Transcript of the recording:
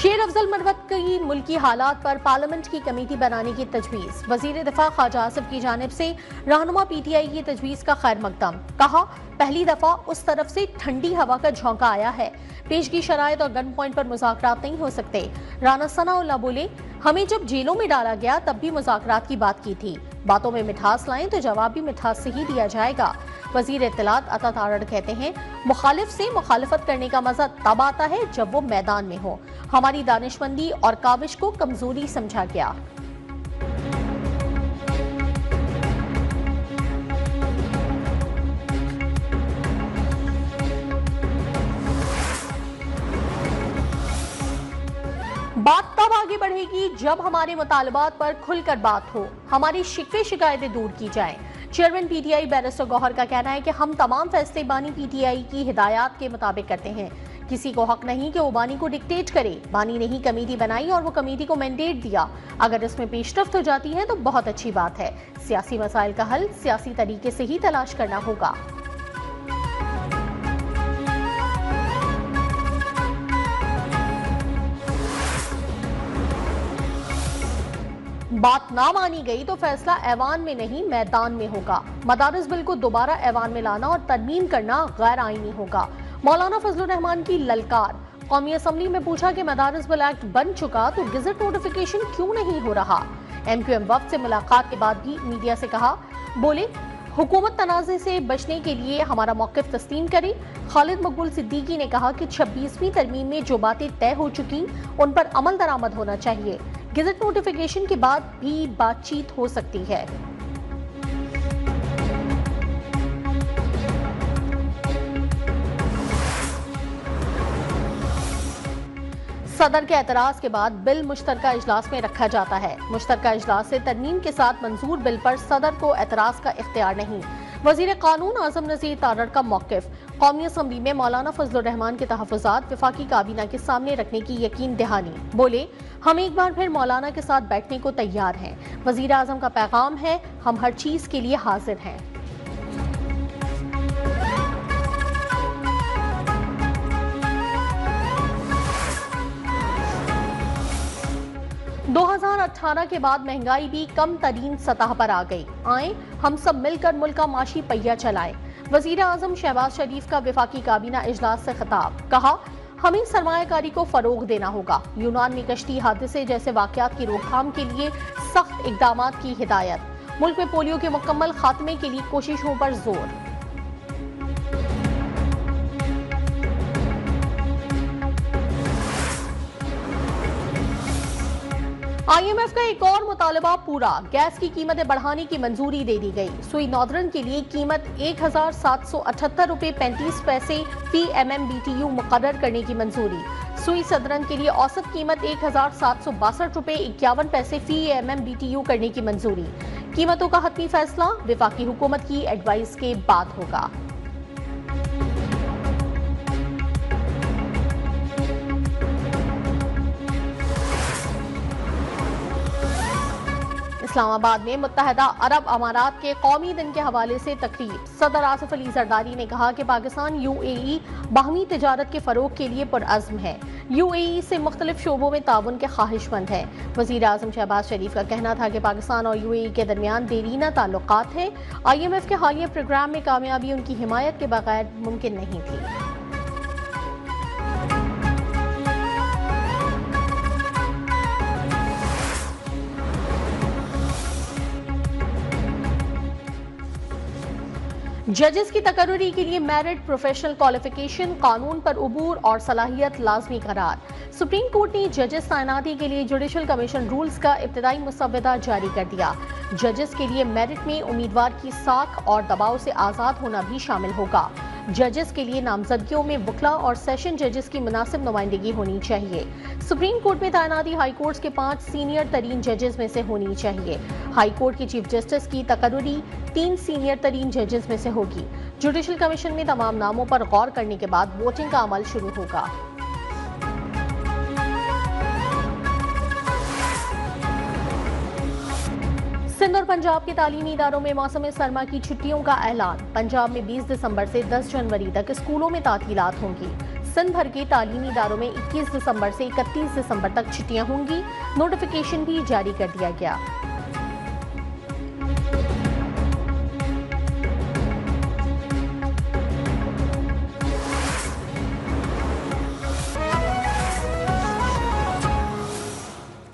शेर अफजल मरवत की मुल्की हालात पर पार्लियामेंट की कमेटी बनाने की तजवीज़। वजीर दिफा ख्वाजा आसिफ की जानिब से रहनुमा पीटीआई की तजवीज़ का खैर मकदम। कहा, पहली दफा उस तरफ से ठंडी हवा का झोंका आया है। पेशगी शराइत और गन पॉइंट पर मुज़ाकरात नहीं हो सकते। राना सनाउल्लाह बोले, हमें जब जेलों में डाला गया तब भी मुज़ाकरात की बात की थी। बातों में मिठास लाएं तो जवाब भी मिठास से ही दिया जाएगा। वजीर इत्तलात अता तारड़ कहते हैं, मुखालिफ से मुखालिफत करने का मजा तब आता है जब वो मैदान में हो। हमारी दानिशमंदी और काविश को कमजोरी समझा गया। बात तब आगे बढ़ेगी जब हमारे मुतालबात पर खुलकर बात हो, हमारी शिकवे शिकायतें दूर की जाएं। चेयरमैन पीटीआई बैरिस्टर गौहर का कहना है कि हम तमाम फैसले बानी पीटीआई की हिदायत के मुताबिक करते हैं। किसी को हक नहीं कि वो बानी को डिक्टेट करे। बानी ने ही कमेटी बनाई और वो कमेटी को मैंडेट दिया। अगर इसमें पेशरफ्त हो जाती है तो बहुत अच्छी बात है। सियासी मसाइल का हल सियासी तरीके से ही तलाश करना होगा। बात ना मानी गई तो फैसला ऐवान में नहीं मैदान में होगा। मदारिस बिल को दोबारा ऐवान में लाना और तरमीम करना गैर आईनी होगा। मौलाना फजलुर रहमान की ललकार। कौमी असम्बली में पूछा कि मदारिस बिल एक्ट बन चुका तो गजट नोटिफिकेशन क्यों नहीं हो रहा। MQM वफ्द से मुलाकात के बाद भी मीडिया से कहा, बोले हुकूमत तनाज़े से बचने के लिए हमारा मौक़िफ़ तस्लीम करे। खालिद मकबूल सिद्दीकी ने कहा कि 26वीं तरमीम में जो बातें तय हो चुकी उन पर अमल दरामद होना चाहिए। गजट नोटिफिकेशन के बाद भी बातचीत हो सकती है। सदर के एतराज के बाद बिल मुश्तरका इजलास में रखा जाता है। मुश्तरका इजलास से तरमीम के साथ मंजूर बिल पर सदर को एतराज का इख्तियार नहीं। वजीर कानून आजम नज़ीर तारड़ का मौक़िफ़। कौमी असम्बली में मौलाना फजलुर रहमान के तहफ़्फ़ुज़ात वफ़ाक़ी काबीना के सामने रखने की यकीन दहानी। बोले, हम एक बार फिर मौलाना के साथ बैठने को तैयार हैं। वज़ीर आज़म का पैगाम है, हम हर चीज़ के लिए हाजिर हैं। 2018 के बाद महंगाई भी कम तरीन सतह पर आ गई। आए हम सब मिलकर मुल्क का माशी पहिया चलाएं। वजीर आजम शहबाज शरीफ का वफाकी काबीना इजलास से खिताब। कहा, हमें सरमायाकारी को फरोग देना होगा। यूनान में कश्ती हादसे जैसे वाकयात की रोकथाम के लिए सख्त इकदाम की हिदायत। मुल्क में पोलियो के मुकम्मल खात्मे के लिए कोशिशों पर जोर। IMF का एक और मुतालबा पूरा। गैस की कीमतें बढ़ाने की मंजूरी दे दी गई। सुई नॉर्दर्न के लिए कीमत 1778 रुपये 35 पैसे फी MMBTU मुकर्रर करने की मंजूरी। सुई सदरन के लिए औसत कीमत 1762 रुपये 51 पैसे फी MMBTU करने की मंजूरी। कीमतों का हतमी फैसला वफाकी हुकूमत की एडवाइस के बाद होगा। इस्लामाबाद में मुत्तहदा अरब अमारात के कौमी दिन के हवाले से तकरीब। सदर आसिफ अली जरदारी ने कहा कि पाकिस्तान UAE बाहमी तिजारत के फरोग के लिए पुरअज़्म है। UAE से मुख्तलिफ शोबों में ताउन के ख्वाहिशमंद है। वज़ीर आज़म शहबाज शरीफ का कहना था कि पाकिस्तान और UAE के दरमियान देरीना ताल्लुकात है। IMF के हालिया प्रोग्राम में कामयाबी उनकी हिमायत के बगैर मुमकिन नहीं थी। जजेस की तकर्रुरी के लिए मेरिट, प्रोफेशनल क्वालिफिकेशन, कानून पर उबूर और सलाहियत लाजमी करार। सुप्रीम कोर्ट ने जजेस तैनाती के लिए जुडिशल कमीशन रूल्स का इब्तदाई मुसव्वदा जारी कर दिया। जजेस के लिए मेरिट में उम्मीदवार की साख और दबाव से आज़ाद होना भी शामिल होगा। जजेस के लिए नामजदगियों में वकला और सेशन जजेस की मुनासिब नुमाइंदगी होनी चाहिए। सुप्रीम कोर्ट में तैनाती हाई कोर्ट के 5 सीनियर तरीन जजेस में से होनी चाहिए। हाई कोर्ट के चीफ जस्टिस की तकर्रुरी 3 सीनियर तरीन जजेस में से होगी। जुडिशल कमीशन में तमाम नामों पर गौर करने के बाद वोटिंग का अमल शुरू होगा। सिंध और पंजाब के तालीमी इदारों में मौसम सरमा की छुट्टियों का ऐलान। पंजाब में 20 दिसंबर से 10 जनवरी तक स्कूलों में तातीलात होंगी। सिंध भर के तालीमी इदारों में 21 दिसंबर से 31 दिसंबर तक छुट्टियां होंगी। नोटिफिकेशन भी जारी कर दिया गया।